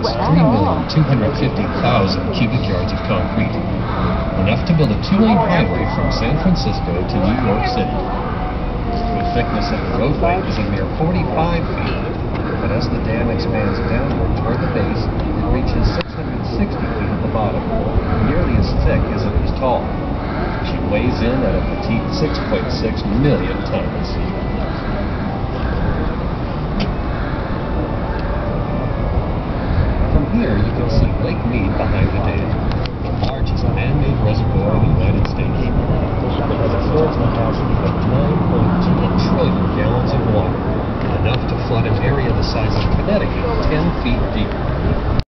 is 3,250,000 cubic yards of concrete, enough to build a two-lane highway from San Francisco to New York City. The thickness of the roadway is a mere 45 feet, but as the dam expands downward toward the base, it reaches 660 feet at the bottom, nearly as thick as it is tall. She weighs in at a petite 6.6 million tons. From here, you can see Lake Mead behind the dam, the largest man-made reservoir in the United States. It has a floor capacity of 9.2 trillion gallons of water, enough to flood an area the size of Connecticut 10 feet deep.